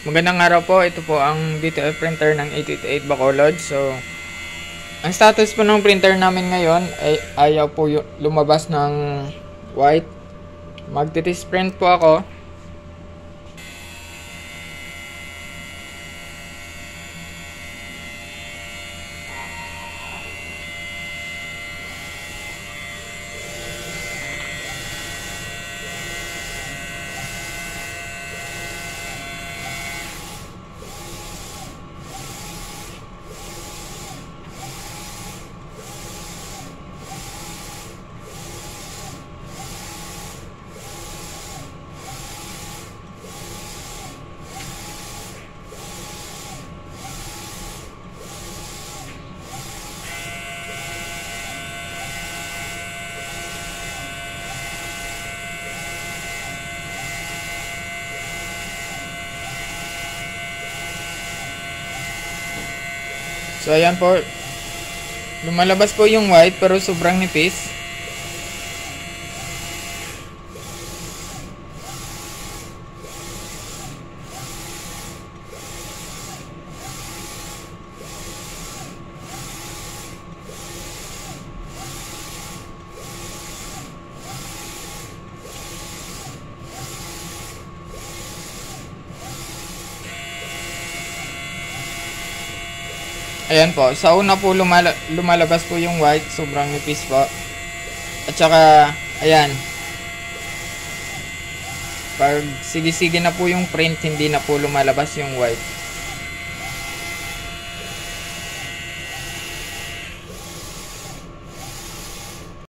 Magandang araw po, ito po ang DTF printer ng 888 Bacolod. So, ang status po ng printer namin ngayon ay ayaw po lumabas ng white. Magti-test print po ako. So ayan po, lumalabas po yung white pero sobrang nipis. Ayan po, sa una po lumalabas po yung white, sobrang nipis po. At saka, ayan, pag sige-sige na po yung print, hindi na po lumalabas yung white.